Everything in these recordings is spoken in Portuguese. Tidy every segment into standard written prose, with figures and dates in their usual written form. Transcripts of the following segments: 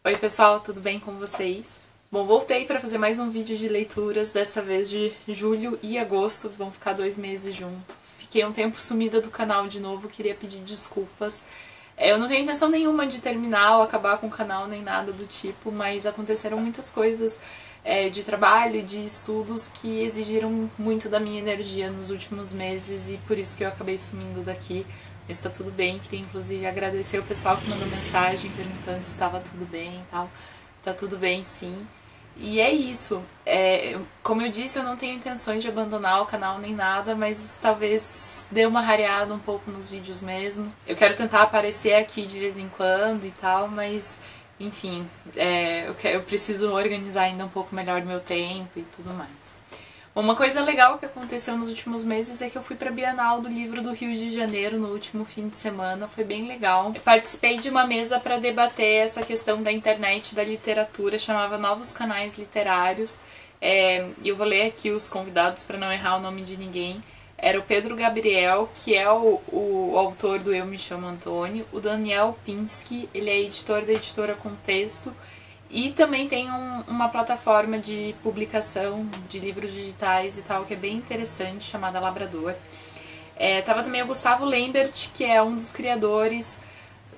Oi pessoal, tudo bem com vocês? Bom, voltei para fazer mais um vídeo de leituras, dessa vez de julho e agosto, vão ficar 2 meses junto. Fiquei um tempo sumida do canal de novo, queria pedir desculpas. Eu não tenho intenção nenhuma de terminar ou acabar com o canal, nem nada do tipo, mas aconteceram muitas coisas de trabalho e de estudos que exigiram muito da minha energia nos últimos meses e por isso que eu acabei sumindo daqui. Mas tá tudo bem, queria inclusive agradecer o pessoal que mandou mensagem perguntando se estava tudo bem e tal. Tá tudo bem sim. E é isso. Como eu disse, eu não tenho intenções de abandonar o canal nem nada, mas talvez dê uma rareada um pouco nos vídeos mesmo. Eu quero tentar aparecer aqui de vez em quando e tal, mas enfim, eu preciso organizar ainda um pouco melhor meu tempo e tudo mais. Uma coisa legal que aconteceu nos últimos meses é que eu fui para a Bienal do Livro do Rio de Janeiro no último fim de semana, foi bem legal. Eu participei de uma mesa para debater essa questão da internet e da literatura, chamava Novos Canais Literários, e eu vou ler aqui os convidados para não errar o nome de ninguém. Era o Pedro Gabriel, que é o autor do Eu Me Chamo Antônio, o Daniel Pinsky, ele é editor da editora Contexto, e também tem uma plataforma de publicação de livros digitais e tal, que é bem interessante, chamada Labrador. Tava também o Gustavo Lembert, que é um dos criadores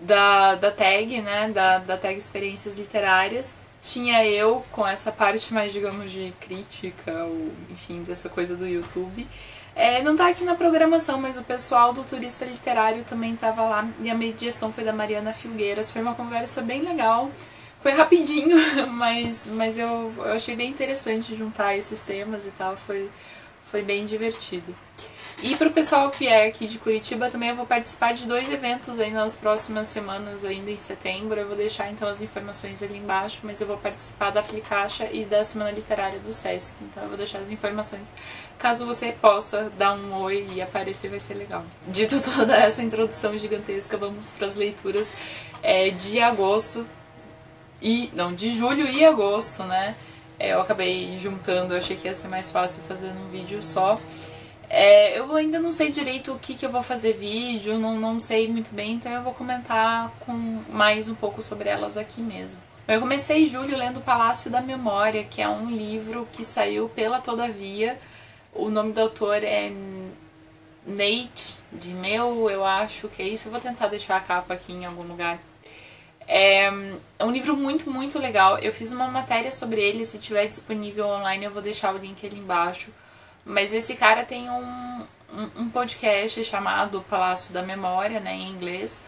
da tag, né, da tag Experiências Literárias. Tinha eu, com essa parte mais, digamos, de crítica, ou enfim, dessa coisa do YouTube. Não tá aqui na programação, mas o pessoal do Turista Literário também tava lá, e a mediação foi da Mariana Filgueiras. Foi uma conversa bem legal. Foi rapidinho, mas eu achei bem interessante juntar esses temas e tal, foi bem divertido. E pro pessoal que é aqui de Curitiba também eu vou participar de 2 eventos aí nas próximas semanas, ainda em setembro. Eu vou deixar então as informações ali embaixo, mas eu vou participar da Flicaixa e da Semana Literária do Sesc, então eu vou deixar as informações. Caso você possa dar um oi e aparecer, vai ser legal. Dito toda essa introdução gigantesca, vamos para as leituras de agosto. De julho e agosto, né? Eu acabei juntando, eu achei que ia ser mais fácil fazer num vídeo só. Eu ainda não sei direito o que eu vou fazer vídeo, não sei muito bem, então eu vou comentar mais um pouco sobre elas aqui mesmo. Eu comecei julho lendo Palácio da Memória, que é um livro que saiu pela Todavia. O nome do autor é Nate de Meu, eu acho que é isso. Eu vou tentar deixar a capa aqui em algum lugar. É um livro muito, muito legal. Eu fiz uma matéria sobre ele, se tiver disponível online eu vou deixar o link ali embaixo. Mas esse cara tem um podcast chamado Palácio da Memória, né, em inglês.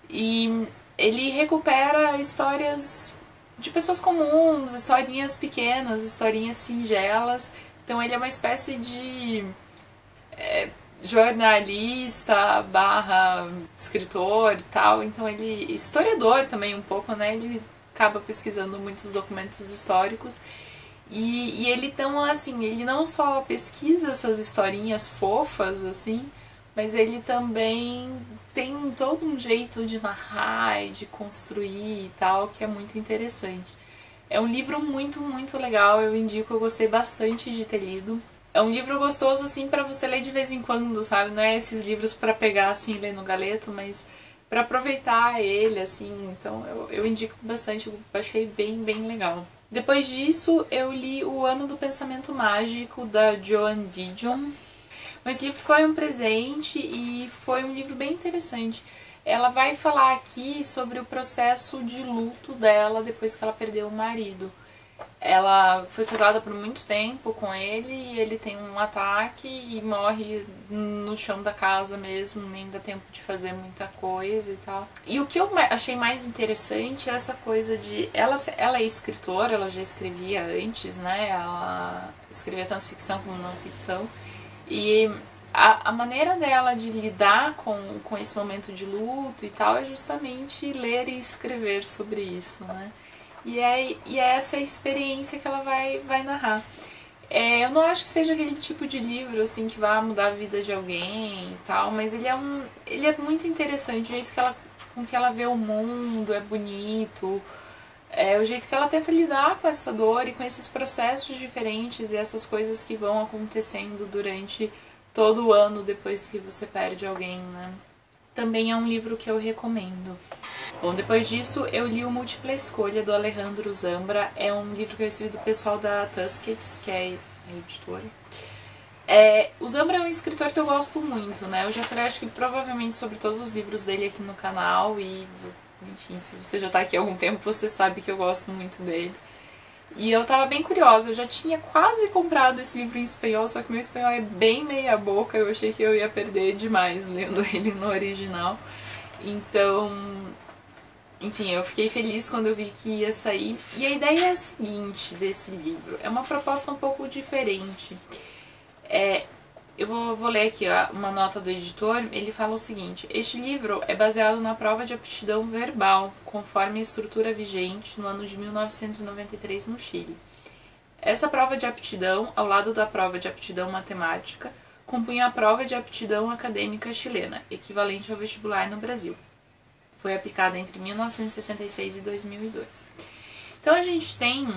E ele recupera histórias de pessoas comuns, historinhas pequenas, historinhas singelas. Então ele é uma espécie de jornalista barra escritor e tal, então ele, historiador também um pouco, né, ele acaba pesquisando muitos documentos históricos e ele então, assim, ele não só pesquisa essas historinhas fofas, assim, mas ele também tem todo um jeito de narrar e de construir e tal, que é muito interessante. É um livro muito, muito legal, eu indico, eu gostei bastante de ter lido. É um livro gostoso, assim, pra você ler de vez em quando, sabe? Não é esses livros pra pegar, assim, e ler no galeto, mas pra aproveitar ele, assim. Então, eu indico bastante, eu achei bem, bem legal. Depois disso, eu li O Ano do Pensamento Mágico, da Joan Didion. Esse livro foi um presente e foi um livro bem interessante. Ela vai falar aqui sobre o processo de luto dela depois que ela perdeu o marido. Ela foi casada por muito tempo com ele e ele tem um ataque e morre no chão da casa mesmo, nem dá tempo de fazer muita coisa e tal. E o que eu achei mais interessante é essa coisa de... Ela é escritora, ela já escrevia antes, né? Ela escrevia tanto ficção como não ficção. E a maneira dela de lidar com esse momento de luto e tal é justamente ler e escrever sobre isso, né? E é essa experiência que ela vai narrar. Eu não acho que seja aquele tipo de livro assim que vai mudar a vida de alguém e tal, mas ele é muito interessante, o jeito com que ela vê o mundo é bonito, o jeito que ela tenta lidar com essa dor e com esses processos diferentes e essas coisas que vão acontecendo durante todo o ano depois que você perde alguém, né? Também é um livro que eu recomendo. Bom, depois disso eu li o Múltipla Escolha, do Alejandro Zambra. É um livro que eu recebi do pessoal da Tusquets, que é a editora. O Zambra é um escritor que eu gosto muito, né? Eu já falei, acho que provavelmente sobre todos os livros dele aqui no canal e, enfim, se você já tá aqui há algum tempo, você sabe que eu gosto muito dele. E eu tava bem curiosa, eu já tinha quase comprado esse livro em espanhol, só que meu espanhol é bem meia boca, eu achei que eu ia perder demais lendo ele no original. Então, enfim, eu fiquei feliz quando eu vi que ia sair. E a ideia é a seguinte desse livro, é uma proposta um pouco diferente. Eu vou ler aqui uma nota do editor, ele fala o seguinte: este livro é baseado na prova de aptidão verbal, conforme a estrutura vigente no ano de 1993 no Chile. Essa prova de aptidão, ao lado da prova de aptidão matemática, compunha a prova de aptidão acadêmica chilena, equivalente ao vestibular no Brasil. Foi aplicada entre 1966 e 2002. Então a gente tem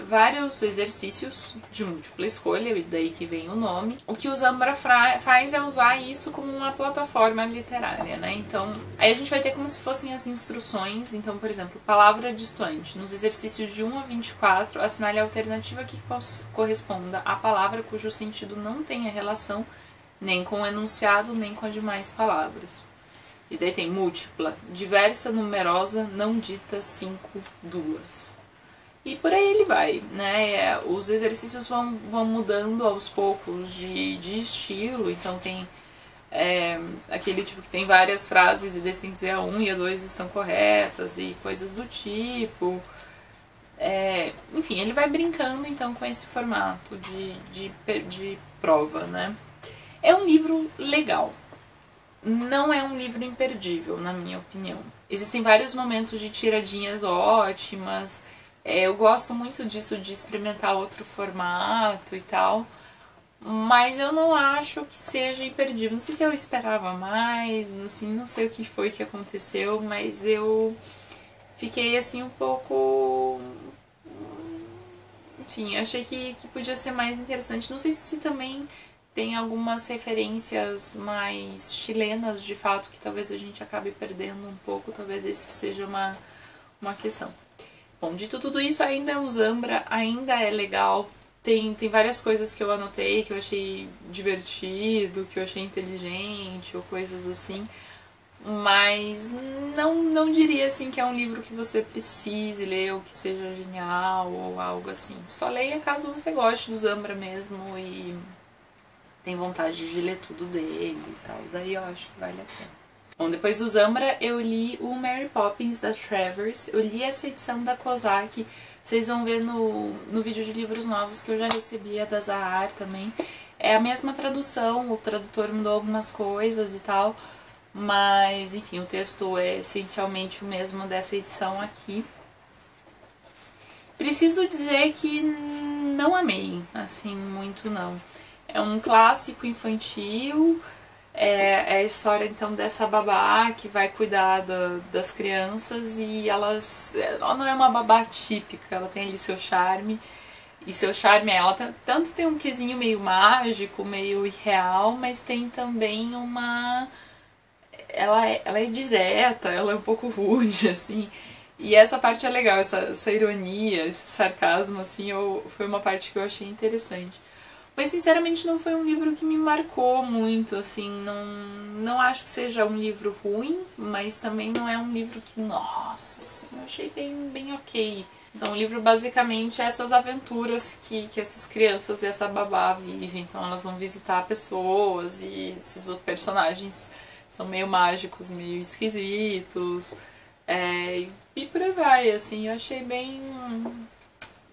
vários exercícios de múltipla escolha, e daí que vem o nome. O que o Zambra faz é usar isso como uma plataforma literária, né? Então, aí a gente vai ter como se fossem as instruções. Então, por exemplo, palavra distante. Nos exercícios de 1 a 24, assinale a alternativa que corresponda à palavra cujo sentido não tenha relação nem com o enunciado, nem com as demais palavras. E daí tem múltipla, diversa, numerosa, não dita, 5, 2. E por aí ele vai, né? Os exercícios vão mudando aos poucos de estilo, então tem aquele tipo que tem várias frases e daí você tem que dizer a 1 e a 2 estão corretas e coisas do tipo. Enfim, ele vai brincando então com esse formato de prova, né? É um livro legal. Não é um livro imperdível, na minha opinião. Existem vários momentos de tiradinhas ótimas. Eu gosto muito disso, de experimentar outro formato e tal, mas eu não acho que seja imperdível. Não sei se eu esperava mais, assim, não sei o que foi que aconteceu, mas eu fiquei assim um pouco... Enfim, achei que podia ser mais interessante. Não sei se também tem algumas referências mais chilenas, de fato, que talvez a gente acabe perdendo um pouco, talvez esse seja uma questão. Bom, dito tudo isso, ainda o Zambra ainda é legal, tem várias coisas que eu anotei, que eu achei divertido, que eu achei inteligente, ou coisas assim, mas não diria assim que é um livro que você precise ler, ou que seja genial, ou algo assim. Só leia caso você goste do Zambra mesmo e tem vontade de ler tudo dele e tal, daí eu acho que vale a pena. Bom, depois do Zambra eu li o Mary Poppins da Travers, eu li essa edição da Kozak, vocês vão ver no vídeo de livros novos que eu já recebi, a da Zahar também. É a mesma tradução, o tradutor mudou algumas coisas e tal, mas enfim, o texto é essencialmente o mesmo dessa edição aqui. Preciso dizer que não amei, assim, muito não. É um clássico infantil. É a história então dessa babá que vai cuidar das crianças e ela não é uma babá típica, ela tem ali seu charme. E seu charme ela tanto tem um quesinho meio mágico, meio irreal, mas tem também ela é direta, ela é um pouco rude, assim. E essa parte é legal, essa ironia, esse sarcasmo, assim, foi uma parte que eu achei interessante. Mas, sinceramente, não foi um livro que me marcou muito, assim, não acho que seja um livro ruim, mas também não é um livro que, nossa, assim, eu achei bem ok. Então, o livro, basicamente, é essas aventuras que essas crianças e essa babá vivem. Então, elas vão visitar pessoas e esses outros personagens são meio mágicos, meio esquisitos, e por aí vai, assim, eu achei bem...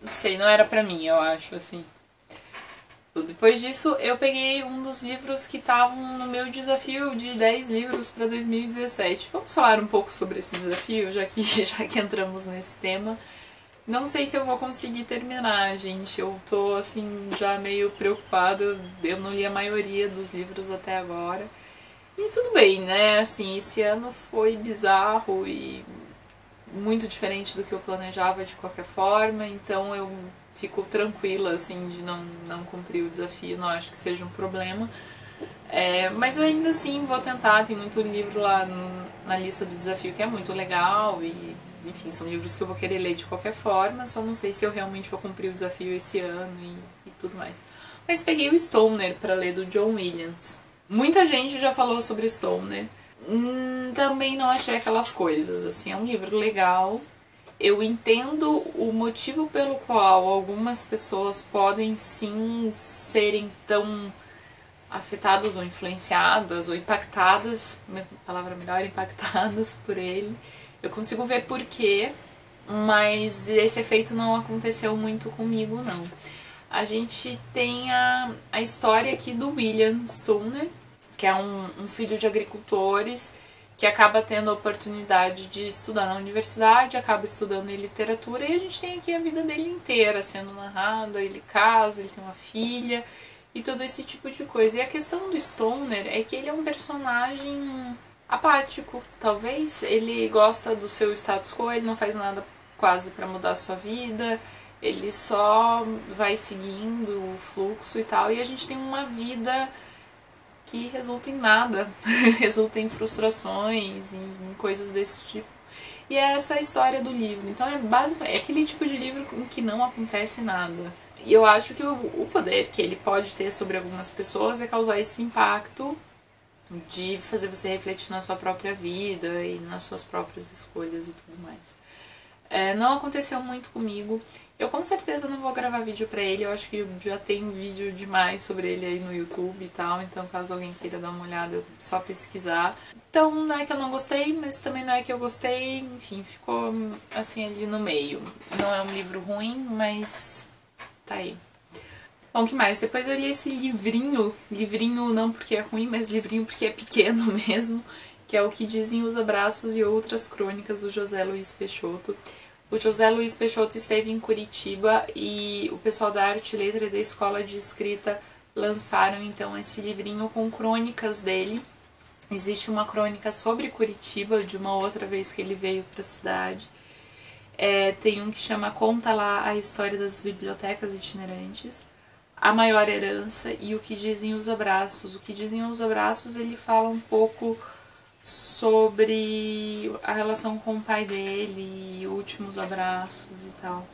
Não sei, não era pra mim, eu acho, assim. Depois disso, eu peguei um dos livros que estavam no meu desafio de 10 livros para 2017. Vamos falar um pouco sobre esse desafio, já que entramos nesse tema. Não sei se eu vou conseguir terminar, gente. Eu tô, assim, já meio preocupada. Eu não li a maioria dos livros até agora. E tudo bem, né? Assim, esse ano foi bizarro e muito diferente do que eu planejava de qualquer forma. Então eu fico tranquila, assim, de não cumprir o desafio. Não acho que seja um problema. Mas eu ainda assim vou tentar, tem muito livro lá na lista do desafio que é muito legal e, enfim, são livros que eu vou querer ler de qualquer forma, só não sei se eu realmente vou cumprir o desafio esse ano e tudo mais. Mas peguei o Stoner pra ler, do John Williams. Muita gente já falou sobre o Stoner. Também não achei aquelas coisas, assim, é um livro legal. Eu entendo o motivo pelo qual algumas pessoas podem sim serem tão afetadas ou influenciadas ou impactadas, palavra melhor, impactadas por ele. Eu consigo ver porquê, mas esse efeito não aconteceu muito comigo, não. A gente tem a história aqui do William Stoner, que é um filho de agricultores, que acaba tendo a oportunidade de estudar na universidade, acaba estudando em literatura, e a gente tem aqui a vida dele inteira sendo narrada, ele casa, ele tem uma filha, e todo esse tipo de coisa. E a questão do Stoner é que ele é um personagem apático, talvez. Ele gosta do seu status quo, ele não faz nada quase para mudar a sua vida, ele só vai seguindo o fluxo e tal, e a gente tem uma vida que resulta em nada, resulta em frustrações, em coisas desse tipo. E é essa a história do livro. Então é aquele tipo de livro em que não acontece nada. E eu acho que o poder que ele pode ter sobre algumas pessoas é causar esse impacto de fazer você refletir na sua própria vida e nas suas próprias escolhas e tudo mais. Não aconteceu muito comigo. Eu com certeza não vou gravar vídeo pra ele, eu acho que já tem vídeo demais sobre ele aí no YouTube e tal, então caso alguém queira dar uma olhada, é só pesquisar. Então não é que eu não gostei, mas também não é que eu gostei, enfim, ficou assim ali no meio. Não é um livro ruim, mas tá aí. Bom, o que mais? Depois eu li esse livrinho não porque é ruim, mas livrinho porque é pequeno mesmo, que é O Que Dizem os Abraços e Outras Crônicas, do José Luiz Peixoto. O José Luiz Peixoto esteve em Curitiba e o pessoal da Arte e Letra da Escola de Escrita lançaram então esse livrinho com crônicas dele. Existe uma crônica sobre Curitiba, de uma outra vez que ele veio para a cidade. Tem um que chama Conta Lá a História das Bibliotecas Itinerantes, A Maior Herança e O Que Dizem os Abraços. O Que Dizem os Abraços, ele fala um pouco sobre a relação com o pai dele, últimos abraços e tal.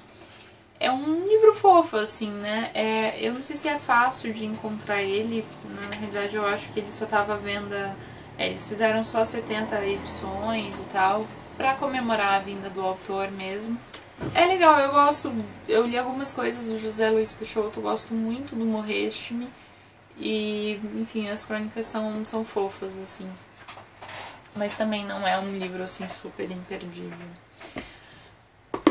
É um livro fofo, assim, né? Eu não sei se é fácil de encontrar ele, na realidade eu acho que ele só estava à venda, eles fizeram só 70 edições e tal, pra comemorar a vinda do autor mesmo. É legal, eu li algumas coisas do José Luiz Peixoto, gosto muito do Morreste-me, e, enfim, as crônicas são fofas, assim. Mas também não é um livro assim super imperdível.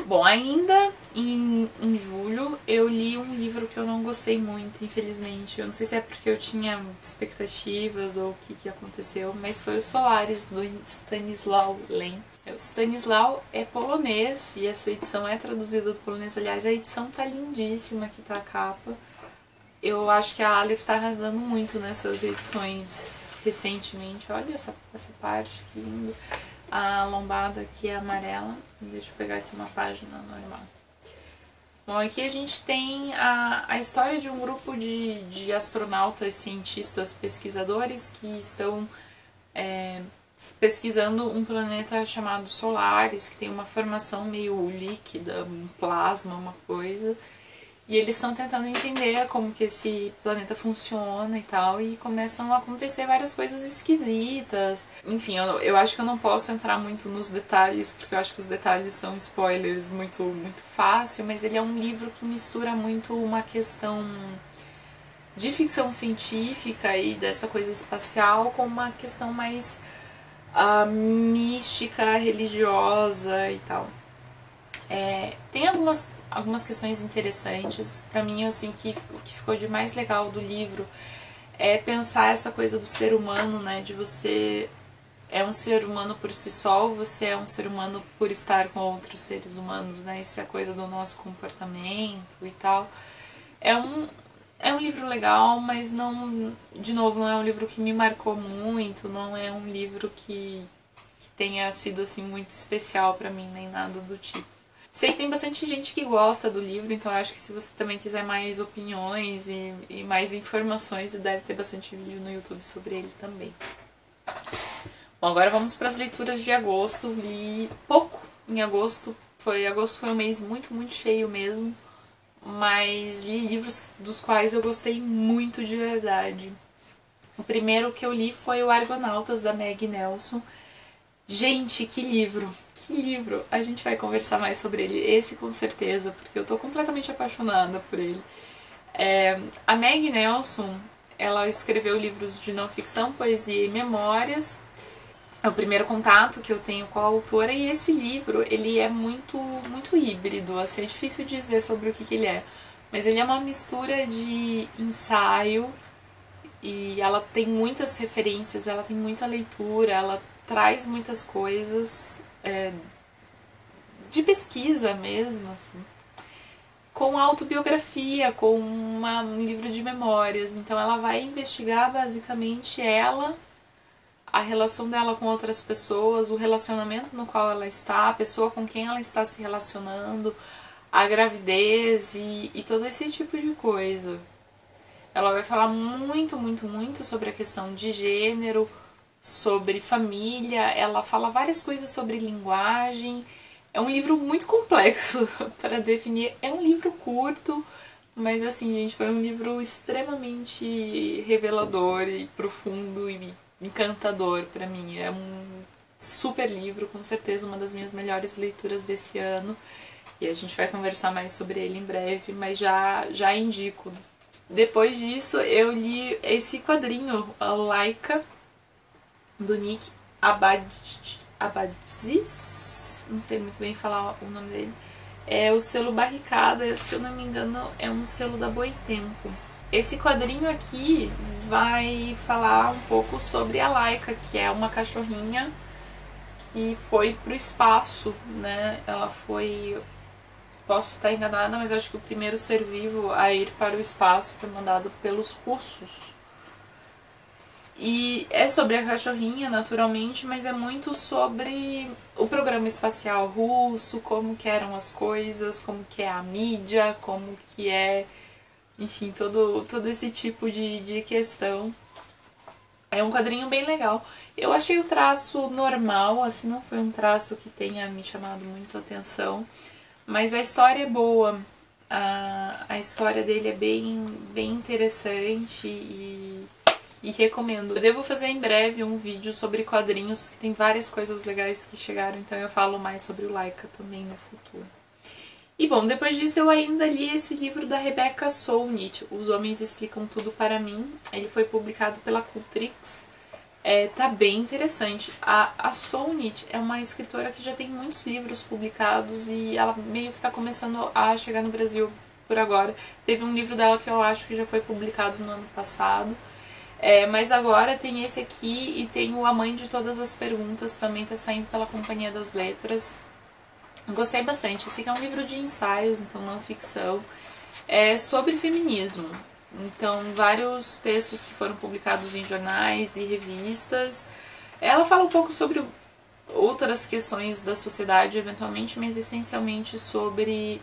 Bom, ainda em julho eu li um livro que eu não gostei muito, infelizmente. Eu não sei se é porque eu tinha expectativas ou o que aconteceu, mas foi o Solaris, do Stanisław Lem. O Stanisław é polonês e essa edição é traduzida do polonês. Aliás, a edição tá lindíssima, aqui tá a capa. Eu acho que a Aleph tá arrasando muito nessas edições recentemente. Olha essa parte, que lindo. A lombada aqui é amarela. Deixa eu pegar aqui uma página normal. Bom, aqui a gente tem a história de um grupo de astronautas, cientistas, pesquisadores que estão pesquisando um planeta chamado Solaris, que tem uma formação meio líquida, um plasma, uma coisa. E eles estão tentando entender como que esse planeta funciona e tal, e começam a acontecer várias coisas esquisitas. Enfim, eu acho que eu não posso entrar muito nos detalhes, porque eu acho que os detalhes são spoilers muito, muito fácil, mas ele é um livro que mistura muito uma questão de ficção científica e dessa coisa espacial com uma questão mais mística, religiosa e tal. Tem algumas questões interessantes. Pra mim, assim, o que ficou de mais legal do livro é pensar essa coisa do ser humano, né? De você é um ser humano por si só, ou você é um ser humano por estar com outros seres humanos, né? Essa coisa do nosso comportamento e tal. É um livro legal, mas não, de novo, não é um livro que me marcou muito, não é um livro que tenha sido assim muito especial pra mim, nem nada do tipo. Sei que tem bastante gente que gosta do livro, então eu acho que se você também quiser mais opiniões e mais informações, deve ter bastante vídeo no YouTube sobre ele também. Bom, agora vamos para as leituras de agosto. Li pouco em agosto. Agosto foi um mês muito, muito cheio mesmo. Mas li livros dos quais eu gostei muito de verdade. O primeiro que eu li foi o Argonautas, da Meg Nelson. Gente, que livro! Que livro! A gente vai conversar mais sobre ele, esse com certeza, porque eu tô completamente apaixonada por ele. A Meg Nelson, ela escreveu livros de não ficção, poesia e memórias. É o primeiro contato que eu tenho com a autora, e esse livro, ele é muito híbrido, assim, é difícil dizer sobre o que ele é. Mas ele é uma mistura de ensaio, e ela tem muitas referências, ela tem muita leitura, ela traz muitas coisas de pesquisa mesmo, assim, com autobiografia, com um livro de memórias. Então ela vai investigar basicamente a relação dela com outras pessoas, o relacionamento no qual ela está, a pessoa com quem ela está se relacionando, a gravidez e todo esse tipo de coisa. Ela vai falar muito sobre a questão de gênero, sobre família, ela fala várias coisas sobre linguagem. É um livro muito complexo para definir. É um livro curto, mas assim, gente, foi um livro extremamente revelador e profundo e encantador para mim. É um super livro, com certeza uma das minhas melhores leituras desse ano. E a gente vai conversar mais sobre ele em breve, mas já indico. Depois disso, eu li esse quadrinho, a Laika, do Nick Abadzis, não sei muito bem falar o nome dele. É o selo Barricada, se eu não me engano, é um selo da Boitempo. Esse quadrinho aqui vai falar um pouco sobre a Laika, que é uma cachorrinha que foi pro espaço, né? Ela foi... Posso estar enganada, mas eu acho que o primeiro ser vivo a ir para o espaço foi mandado pelos russos. E é sobre a cachorrinha, naturalmente, mas é muito sobre o programa espacial russo, como que eram as coisas, como que é a mídia, como que é, enfim, todo esse tipo de questão. É um quadrinho bem legal. Eu achei o traço normal, assim, não foi um traço que tenha me chamado muito a atenção. Mas a história é boa, a história dele é bem interessante e recomendo. Eu devo fazer em breve um vídeo sobre quadrinhos, que tem várias coisas legais que chegaram, então eu falo mais sobre o Laika também no futuro. E bom, depois disso eu ainda li esse livro da Rebecca Solnit, Os Homens Explicam Tudo para Mim. Ele foi publicado pela Cultrix. Tá bem interessante. A Solnit é uma escritora que já tem muitos livros publicados e ela meio que tá começando a chegar no Brasil por agora. Teve um livro dela que eu acho que já foi publicado no ano passado. Mas agora tem esse aqui e tem o A Mãe de Todas as Perguntas, também tá saindo pela Companhia das Letras. Gostei bastante. Esse aqui é um livro de ensaios, então não ficção. É sobre feminismo. Então, vários textos que foram publicados em jornais e revistas. Ela fala um pouco sobre outras questões da sociedade, eventualmente, mas essencialmente sobre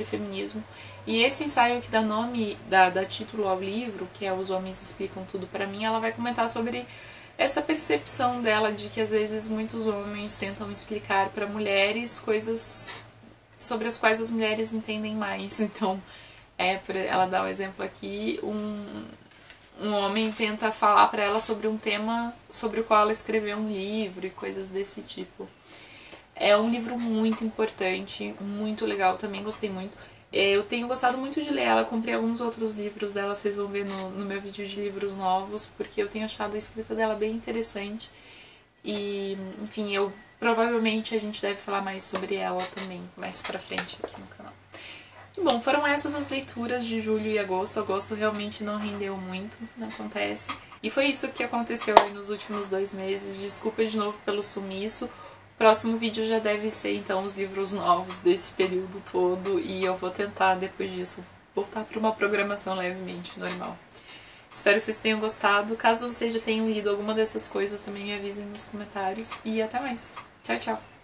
feminismo. E esse ensaio que dá nome, dá título ao livro, que é Os Homens Explicam Tudo para Mim, ela vai comentar sobre essa percepção dela de que às vezes muitos homens tentam explicar para mulheres coisas sobre as quais as mulheres entendem mais. Então, ela dá um exemplo aqui, um homem tenta falar para ela sobre um tema sobre o qual ela escreveu um livro e coisas desse tipo. É um livro muito importante, muito legal, também gostei muito. Eu tenho gostado muito de ler ela, comprei alguns outros livros dela, vocês vão ver no meu vídeo de livros novos, porque eu tenho achado a escrita dela bem interessante. E, enfim, provavelmente a gente deve falar mais sobre ela também, mais pra frente aqui no canal. E bom, foram essas as leituras de julho e agosto. Agosto realmente não rendeu muito, não acontece. E foi isso que aconteceu aí nos últimos 2 meses. Desculpa de novo pelo sumiço. O próximo vídeo já deve ser, então, os livros novos desse período todo. E eu vou tentar, depois disso, voltar para uma programação levemente normal. Espero que vocês tenham gostado. Caso vocês já tenham lido alguma dessas coisas, também me avisem nos comentários. E até mais. Tchau, tchau.